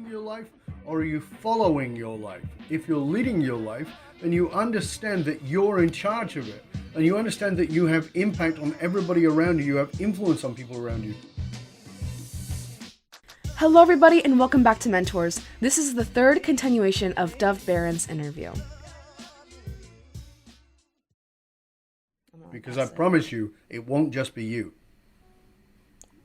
leading your life or are you following your life? If you're leading your life, then you understand that you're in charge of it. And you understand that you have impact on everybody around you. You have influence on people around you. Hello, everybody, and welcome back to MentorZ. This is the third continuation of Dove Barron's interview. Because I promise you, it won't just be you.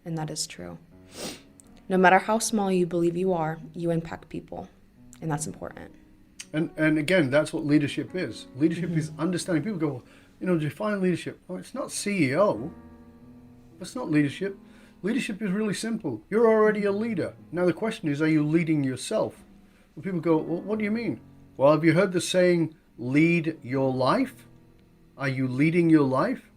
And that is true. No matter how small you believe you are, you impact people. And that's important. And again, that's what leadership is. Leadership is understanding. People go, define leadership. Well, it's not CEO. That's not leadership. Leadership is really simple. You're already a leader. Now the question is, are you leading yourself? Well, people go, well, what do you mean? Well, have you heard the saying, lead your life? Are you leading your life?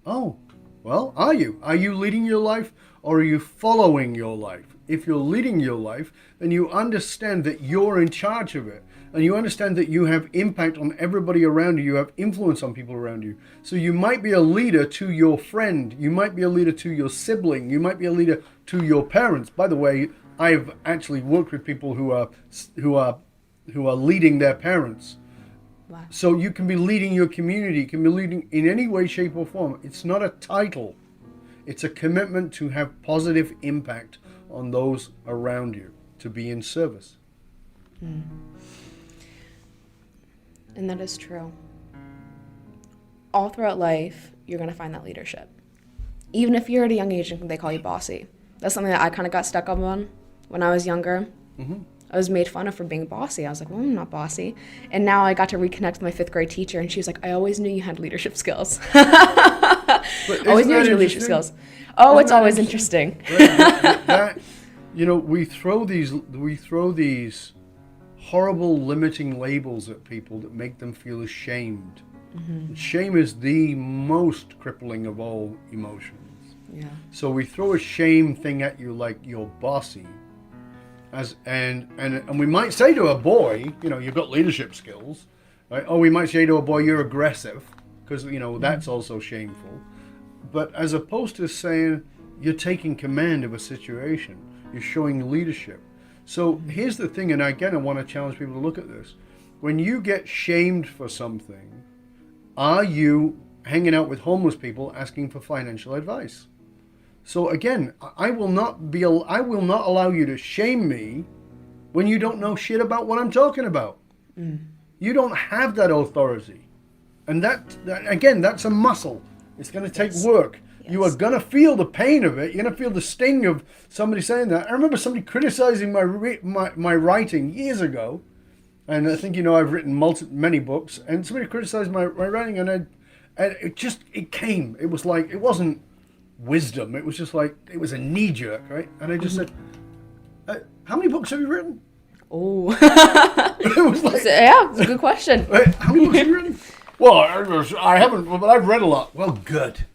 Oh, well, are you? Are you leading your life or are you following your life? If you're leading your life, then you understand that you're in charge of it. And you understand that you have impact on everybody around you. You have influence on people around you. So you might be a leader to your friend. You might be a leader to your sibling. You might be a leader to your parents. By the way, I've actually worked with people who are leading their parents. Wow. So you can be leading your community. You can be leading in any way, shape, or form. It's not a title. It's a commitment to have positive impact on those around you, to be in service. Mm. And that is true. All throughout life, you're going to find that leadership. Even if you're at a young age and they call you bossy. That's something that I kind of got stuck up on when I was younger. Mm-hmm. I was made fun of for being bossy. I was like, well, I'm not bossy. And now I got to reconnect with my 5th grade teacher, and she was like, I always knew you had leadership skills. Always knew you had leadership skills. Oh, it's always interesting. We throw these horrible limiting labels at people that make them feel ashamed. Mm-hmm. Shame is the most crippling of all emotions. Yeah. So we throw a shame thing at you like you're bossy. And we might say to a boy, you've got leadership skills, right? Or we might say to a boy, you're aggressive, because that's also shameful. But as opposed to saying you're taking command of a situation, you're showing leadership. So here's the thing, and again, I want to challenge people to look at this. When you get shamed for something, are you hanging out with homeless people asking for financial advice? So again, I will not allow you to shame me when you don't know shit about what I'm talking about. Mm. You don't have that authority. And that's a muscle. It's going to take work. Yes. You are going to feel the pain of it. You're going to feel the sting of somebody saying that. I remember somebody criticizing my writing years ago. And I think, I've written many books. And somebody criticized my writing and it came. It was like, it wasn't wisdom. It was just like, it was a knee jerk, right? And I just said, how many books have you written? Oh. It was like, it's a good question. Right? How many books have you written? Well, I haven't, but I've read a lot. Well, good.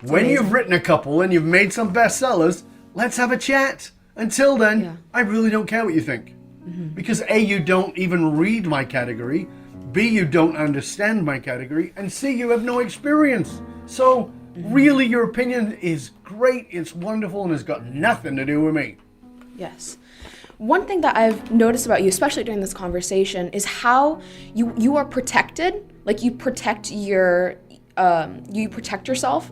When you've written a couple and you've made some bestsellers, let's have a chat. Until then, I really don't care what you think. Mm-hmm. Because A, you don't even read my category. B, you don't understand my category. And C, you have no experience. So really, your opinion is great, it's wonderful, and it's got nothing to do with me. Yes. One thing that I've noticed about you, especially during this conversation, is how you are protected. Like you protect yourself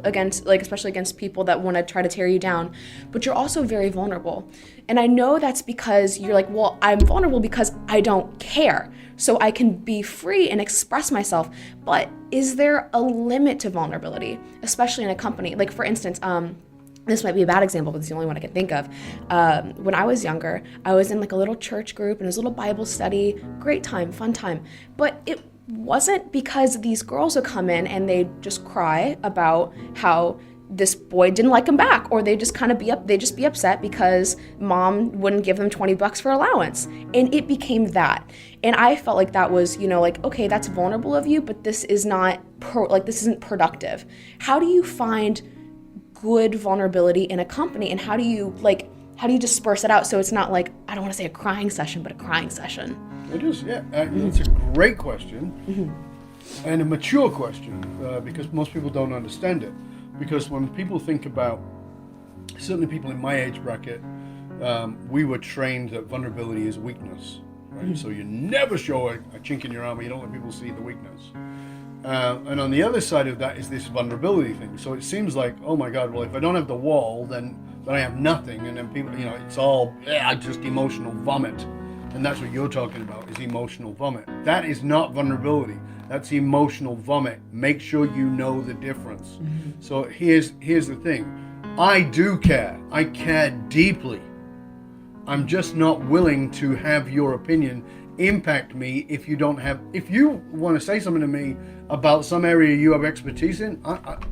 against, like, especially against people that want to try to tear you down, but you're also very vulnerable. And I know that's because you're like, well, I'm vulnerable because I don't care. So I can be free and express myself. But is there a limit to vulnerability, especially in a company? Like, for instance, this might be a bad example, but it's the only one I can think of. When I was younger, I was in like a little church group and it was a little Bible study. Great time, fun time. But it wasn't because these girls would come in and they'd just cry about how this boy didn't like them back, or they just kind of be upset because mom wouldn't give them $20 for allowance. And it became that. And I felt like that was, okay, that's vulnerable of you, but this is not this isn't productive. How do you find good vulnerability in a company, and how do you disperse it out so it's not like, I don't want to say a crying session, but a crying session? It is, yeah. It's a great question, and a mature question, because most people don't understand it. Because when people think about, certainly people in my age bracket, we were trained that vulnerability is weakness, right? So you never show a chink in your armor. You don't let people see the weakness. And on the other side of that is this vulnerability thing. So it seems like, oh my God, well, if I don't have the wall, then I have nothing. And then people, it's all just emotional vomit. And that's what you're talking about, is emotional vomit. That is not vulnerability. That's emotional vomit. Make sure you know the difference. So here's the thing. I do care. I care deeply. I'm just not willing to have your opinion impact me if you want to say something to me about some area you have expertise in.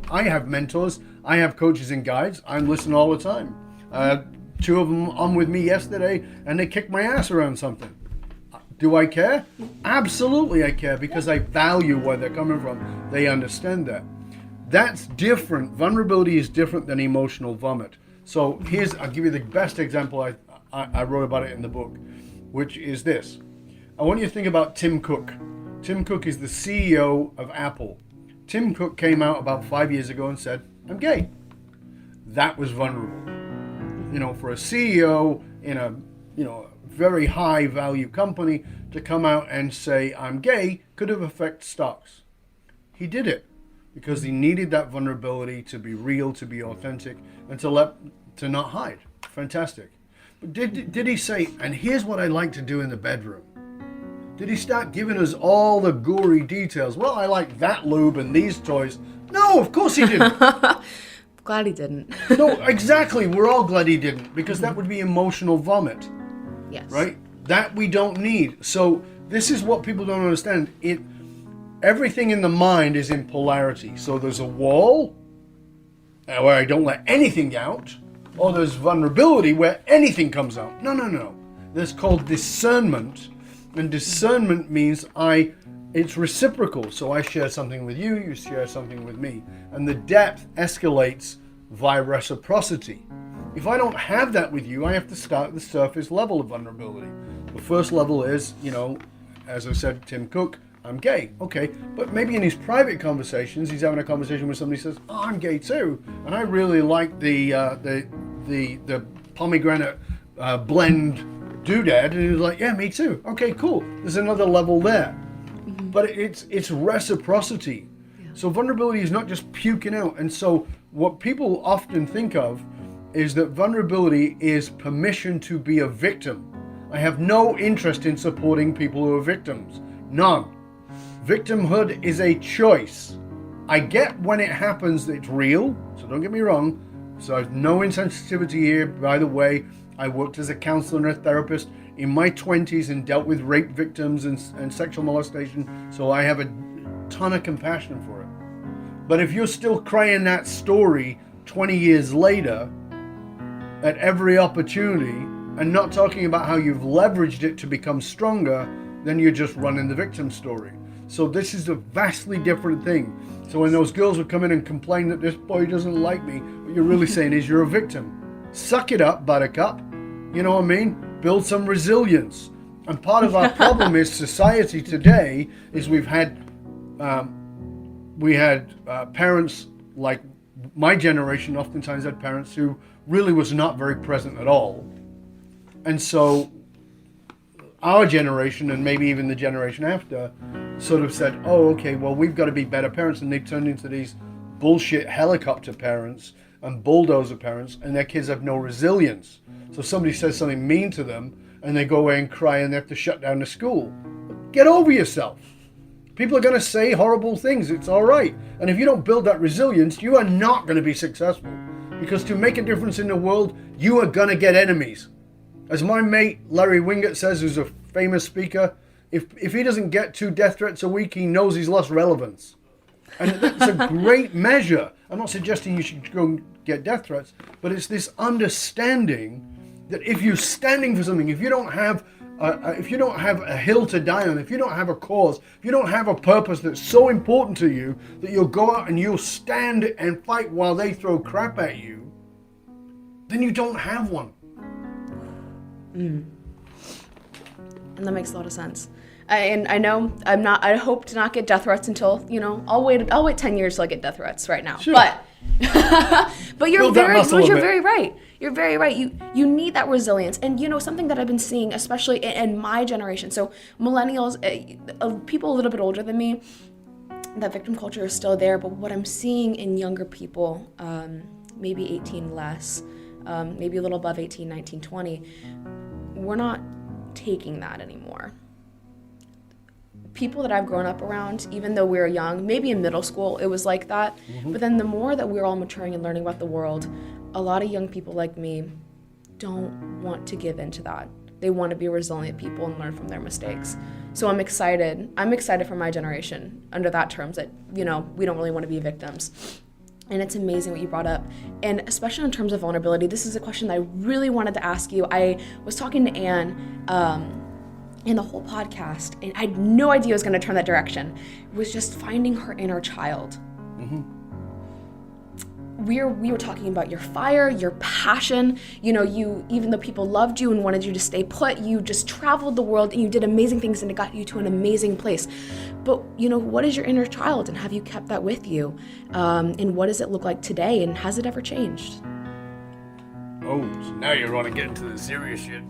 I have mentors, I have coaches and guides. I'm listening all the time. 2 of them on with me yesterday, and they kicked my ass around something. Do I care? Absolutely I care, because I value where they're coming from. They understand that. That's different. Vulnerability is different than emotional vomit. So I'll give you the best example. I wrote about it in the book, which is this. I want you to think about Tim Cook. Tim Cook is the CEO of Apple. Tim Cook came out about 5 years ago and said, I'm gay. That was vulnerable. For a CEO in a very high value company to come out and say, I'm gay, could have affected stocks. He did it because he needed that vulnerability to be real, to be authentic, and to not hide. Fantastic. But did he say, and here's what I like to do in the bedroom? Did he start giving us all the gory details? Well, I like that lube and these toys. No, of course he didn't. Glad he didn't. No, exactly. We're all glad he didn't, because that would be emotional vomit. Yes. Right? That we don't need. So this is what people don't understand. Everything in the mind is in polarity. So there's a wall where I don't let anything out, or there's vulnerability where anything comes out. No. That's called discernment. And discernment means it's reciprocal. So I share something with you, you share something with me. And the depth escalates via reciprocity. If I don't have that with you, I have to start at the surface level of vulnerability. The first level is, as I said, Tim Cook, I'm gay. Okay, but maybe in his private conversations, he's having a conversation with somebody who says, oh, I'm gay too. And I really like the pomegranate blend doodad, and he was like, yeah, me too. Okay, cool. There's another level there. But it's reciprocity. Yeah. So vulnerability is not just puking out. And so what people often think of is that vulnerability is permission to be a victim. I have no interest in supporting people who are victims. None. Victimhood is a choice. I get when it happens that it's real, so don't get me wrong. So I have no insensitivity here. By the way, I worked as a counselor and a therapist in my 20s and dealt with rape victims and sexual molestation, so I have a ton of compassion for it. But if you're still crying that story 20 years later at every opportunity and not talking about how you've leveraged it to become stronger, then you're just running the victim story. So this is a vastly different thing. So when those girls would come in and complain that this boy doesn't like me, what you're really saying is you're a victim. Suck it up, buttercup. You know what I mean? Build some resilience. And part of our problem is society today is we had parents like my generation oftentimes had parents who really was not very present at all. And so our generation, and maybe even the generation after, sort of said, oh, okay, well, we've got to be better parents. And they turned into these bullshit helicopter parents and bulldozer parents, and their kids have no resilience. So somebody says something mean to them, and they go away and cry, and they have to shut down the school. Get over yourself. People are going to say horrible things. It's all right. And if you don't build that resilience, you are not going to be successful. Because to make a difference in the world, you are going to get enemies. As my mate Larry Winget says, who's a famous speaker, if he doesn't get 2 death threats a week, he knows he's lost relevance. And that's a great measure. I'm not suggesting you should go and get death threats, but it's this understanding that if you're standing for something, if you don't have a hill to die on, if you don't have a cause, if you don't have a purpose that's so important to you that you'll go out and you'll stand and fight while they throw crap at you, then you don't have one. And that makes a lot of sense. And I know I hope to not get death threats until, I'll wait 10 years till I get death threats right now. Sure. But you're very right. you're very right. You need that resilience. And something that I've been seeing, especially in my generation, so millennials, people a little bit older than me, that victim culture is still there. But what I'm seeing in younger people, maybe 18 less, maybe a little above 18, 19, 20, we're not taking that anymore. People that I've grown up around, even though we were young, maybe in middle school it was like that, but then the more that we're all maturing and learning about the world, a lot of young people like me don't want to give in to that. They want to be resilient people and learn from their mistakes. So I'm excited for my generation under that terms, that we don't really want to be victims. And it's amazing what you brought up. And especially in terms of vulnerability, this is a question that I really wanted to ask you. I was talking to Anne in the whole podcast, and I had no idea I was going to turn that direction. It was just finding her inner child. Mm-hmm. We were talking about your fire, your passion. You, even though people loved you and wanted you to stay put, you just traveled the world and you did amazing things, and it got you to an amazing place. But what is your inner child, and have you kept that with you? And what does it look like today, and has it ever changed? Oh, so now you're going to get into the serious shit.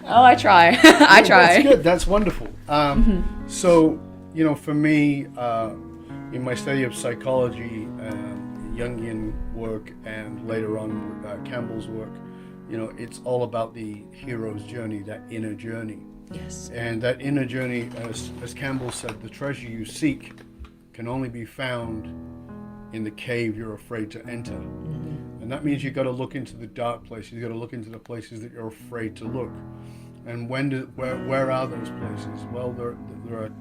Oh, I try. I try. That's good. That's wonderful. So, for me, in my study of psychology, Jungian work, and later on Campbell's work, it's all about the hero's journey, that inner journey. Yes. And that inner journey, as Campbell said, the treasure you seek can only be found in the cave you're afraid to enter. Mm-hmm. And that means you've got to look into the dark places. You've got to look into the places that you're afraid to look. And where are those places? Well, there are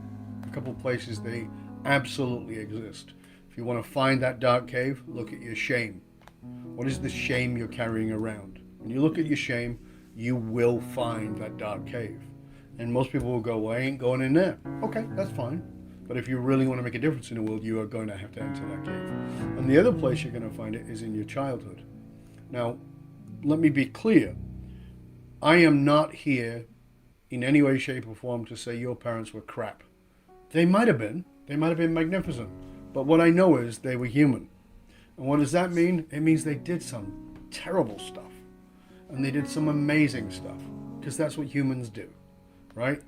a couple of places they absolutely exist. If you want to find that dark cave, look at your shame. What is the shame you're carrying around? When you look at your shame, you will find that dark cave. And most people will go, well, I ain't going in there. Okay, that's fine. But if you really want to make a difference in the world, you are going to have to enter that cave. And the other place you're going to find it is in your childhood. Now, let me be clear. I am not here in any way, shape, or form to say your parents were crap. They might have been. They might have been magnificent. But what I know is they were human. And what does that mean? It means they did some terrible stuff. And they did some amazing stuff. Because that's what humans do. Right?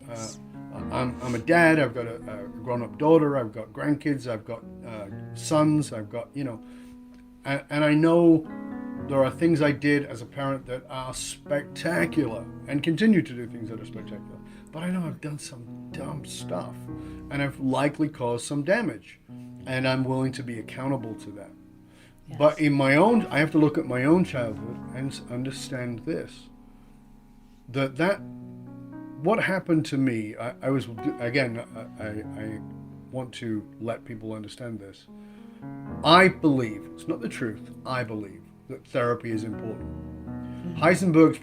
I'm a dad. I've got a grown-up daughter. I've got grandkids. I've got sons. I've got, and I know there are things I did as a parent that are spectacular and continue to do things that are spectacular. But I know I've done some dumb stuff, and I've likely caused some damage, and I'm willing to be accountable to that. Yes. But I have to look at my own childhood and understand this, that what happened to me, I want to let people understand this. I believe, it's not the truth, I believe that therapy is important. Mm-hmm. Heisenberg's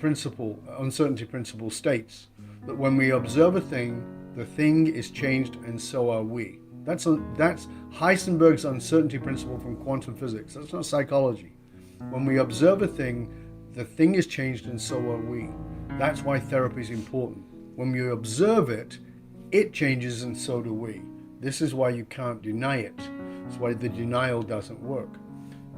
uncertainty principle states that when we observe a thing, the thing is changed and so are we. That's Heisenberg's uncertainty principle from quantum physics. That's not psychology. When we observe a thing, the thing is changed and so are we. That's why therapy is important. When we observe it, it changes and so do we. This is why you can't deny it. It's why the denial doesn't work.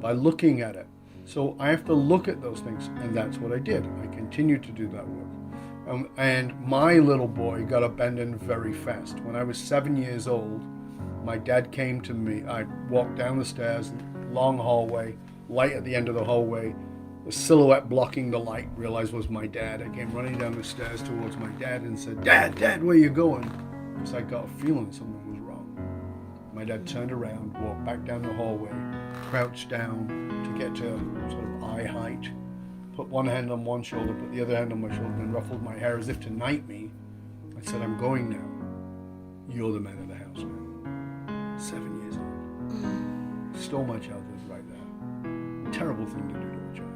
By looking at it. So I have to look at those things, and that's what I did. I continued to do that work. And my little boy got abandoned very fast. When I was 7 years old, my dad came to me. I walked down the stairs, long hallway, light at the end of the hallway. The silhouette blocking the light, realized was my dad. I came running down the stairs towards my dad and said, Dad, where you going? Because I got a feeling something was wrong. My dad turned around, walked back down the hallway, crouched down to get to sort of eye height, put one hand on one shoulder, put the other hand on my shoulder, and ruffled my hair as if to knight me. I said, I'm going now. You're the man of the house now. 7 years old. Stole my childhood right there. Terrible thing to do to a child.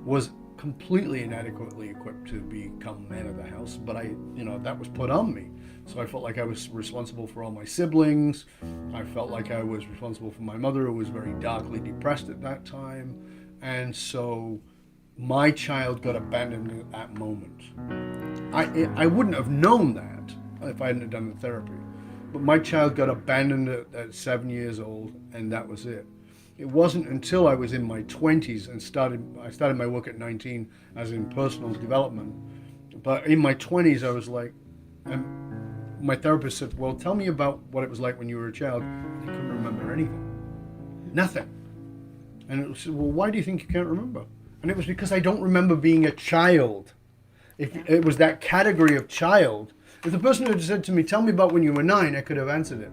Was completely inadequately equipped to become man of the house, but that was put on me. So I felt like I was responsible for all my siblings. I felt like I was responsible for my mother, who was very darkly depressed at that time. And so my child got abandoned at that moment. I wouldn't have known that if I hadn't done the therapy. But my child got abandoned at 7 years old, and that was it. it wasn't until I was in my 20s and I started my work at 19 as in personal development. But in my 20s, I was like, and my therapist said, well, tell me about what it was like when you were a child. I couldn't remember anything. Nothing. And it was, well, why do you think you can't remember? And it was because I don't remember being a child. If it was that category of child, if the person had said to me, tell me about when you were 9, I could have answered it.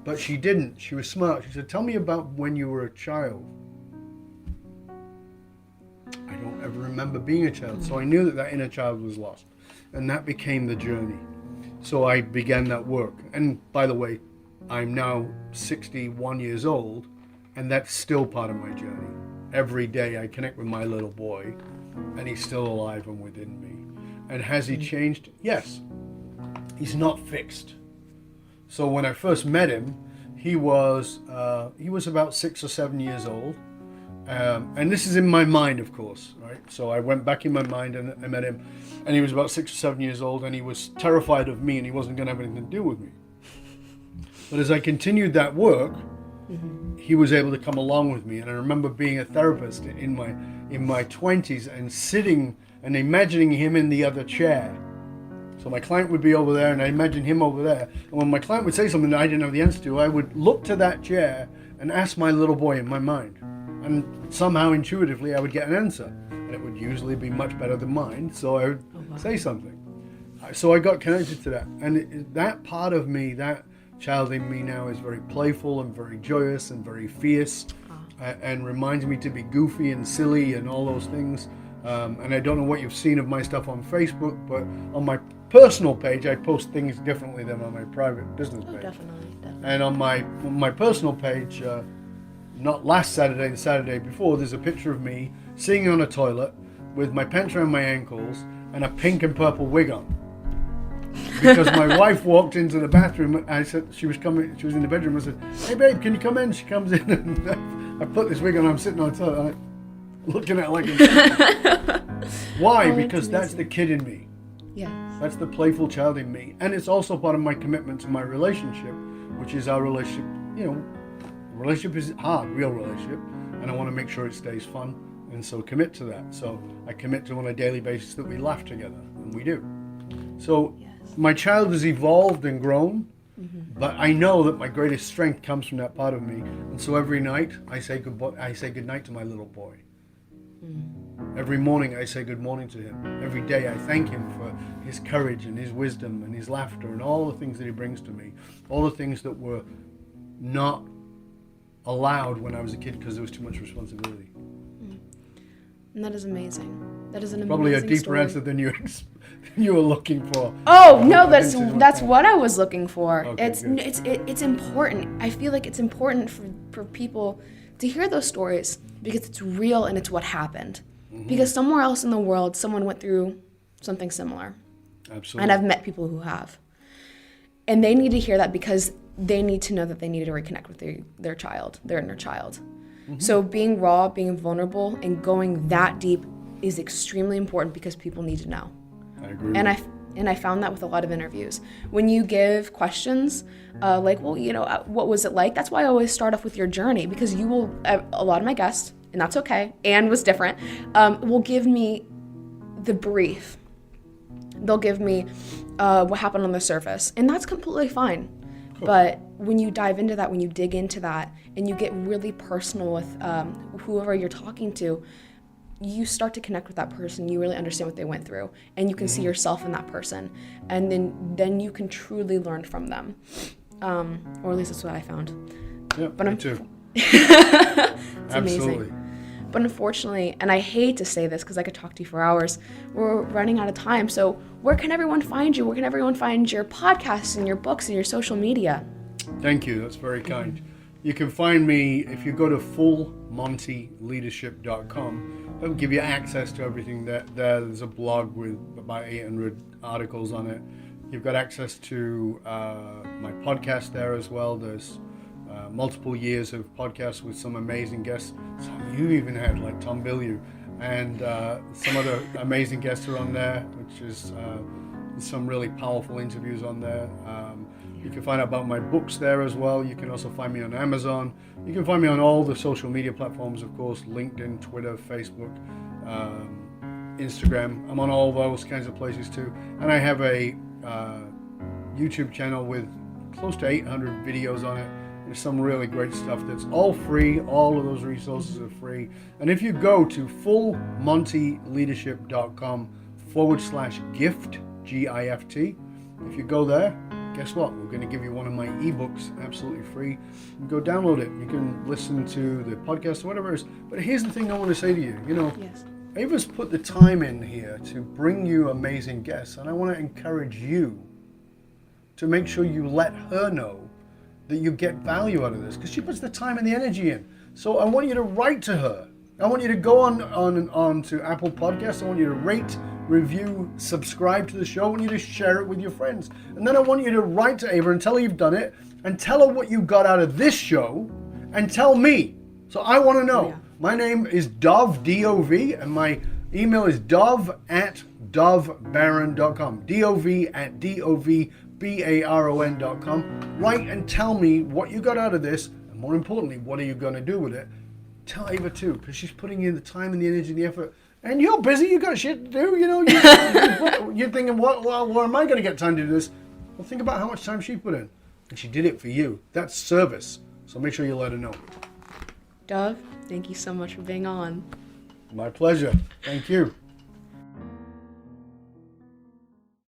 But she didn't. She was smart. She said, tell me about when you were a child. I don't ever remember being a child. So I knew that that inner child was lost. And that became the journey. So I began that work. And by the way, I'm now 61 years old, and that's still part of my journey. Every day I connect with my little boy, and he's still alive and within me. And has he changed? Yes. He's not fixed. So when I first met him, he was about 6 or 7 years old. And this is in my mind, of course, right? So I went back in my mind and I met him, and he was about 6 or 7 years old, and he was terrified of me, and he wasn't going to have anything to do with me. But as I continued that work, he was able to come along with me. And I remember being a therapist in my 20s and sitting and imagining him in the other chair. So my client would be over there, and I imagined him over there. And when my client would say something that I didn't have the answer to, I would look to that chair and ask my little boy in my mind. And somehow intuitively I would get an answer. And it would usually be much better than mine, so I would say something. So I got connected to that. And that part of me, that child in me now, is very playful and very joyous and very fierce, and reminds me to be goofy and silly and all those things. And I don't know what you've seen of my stuff on Facebook, but on my personal page I post things differently than on my private business page. Definitely. And on my personal page, not last Saturday, the Saturday before, there's a picture of me sitting on a toilet with my pants around my ankles and a pink and purple wig on. Because my wife walked into the bathroom, and I said she was in the bedroom. I said, "Hey babe, can you come in?" She comes in, and I put this wig on. I'm sitting on the toilet, looking at it like a Why? Because that's the kid in me. Yes. That's the playful child in me. And it's also part of my commitment to my relationship, which is our relationship. You know, relationship is hard, real relationship, and I want to make sure it stays fun, and so commit to that. So I commit to on a daily basis that we laugh together, and we do. So my child has evolved and grown, but I know that my greatest strength comes from that part of me. And so every night I say good night to my little boy. Every morning I say good morning to him. Every day I thank him for his courage and his wisdom and his laughter and all the things that he brings to me. All the things that were not allowed when I was a kid because there was too much responsibility. And that is amazing. That is an Probably amazing a deeper story. answer than you were looking for. Oh no, that's what I was looking for. Okay, It's important. I feel like it's important for people to hear those stories because it's real and it's what happened. Because somewhere else in the world, someone went through something similar. Absolutely. And I've met people who have. And they need to hear that because they need to know that they need to reconnect with their child, their inner child. So being raw, being vulnerable, and going that deep is extremely important because people need to know. I agree. And I found that with a lot of interviews. When you give questions, like, well, you know, what was it like? That's why I always start off with your journey, because you will, a lot of my guests, and that's okay, Anne was different, will give me the brief. They'll give me what happened on the surface, and that's completely fine. Cool. But when you dive into that, when you dig into that, and you get really personal with whoever you're talking to, you start to connect with that person. You really understand what they went through, and you can see yourself in that person, and then you can truly learn from them, or at least that's what I found. Yeah, but me too. It's Absolutely. amazing. But unfortunately, and I hate to say this because I could talk to you for hours, we're running out of time. So where can everyone find you? Where can everyone find your podcasts and your books and your social media? Thank you. That's very kind. You can find me if you go to fullmontyleadership.com. That'll give you access to everything there's a blog with about 800 articles on it. You've got access to my podcast there as well. There's multiple years of podcasts with some amazing guests. Some you even had, like Tom Bilyeu, and some other amazing guests are on there, which is some really powerful interviews on there. You can find out about my books there as well. You can also find me on Amazon. You can find me on all the social media platforms, of course, LinkedIn, Twitter, Facebook, Instagram. I'm on all those kinds of places too. And I have a YouTube channel with close to 800 videos on it. There's some really great stuff that's all free. All of those resources are free. And if you go to fullmontyleadership.com/gift, GIFT, if you go there, guess what? We're going to give you one of my ebooks absolutely free. You can go download it. You can listen to the podcast or whatever it is. But here's the thing I want to say to you. Yes. Ava's put the time in here to bring you amazing guests. And I want to encourage you to make sure you let her know that you get value out of this, because she puts the time and the energy in. So I want you to write to her. I want you to go on to Apple Podcasts. I want you to rate, review, subscribe to the show. I want you to share it with your friends. And then I want you to write to Ava and tell her you've done it, and tell her what you got out of this show, and tell me. So I want to know. Yeah. My name is Dov, D-O-V, and my email is dov@dovbaron.com. dov@dovbaron.com. Write and tell me what you got out of this, and more importantly, what are you going to do with it? Tell Ava too, because she's putting in the time and the energy and the effort. And you're busy, you got shit to do, you're thinking, what am I going to get time to do this? Well, think about how much time she put in. And she did it for you. That's service. So make sure you let her know. Dov, thank you so much for being on. My pleasure. Thank you.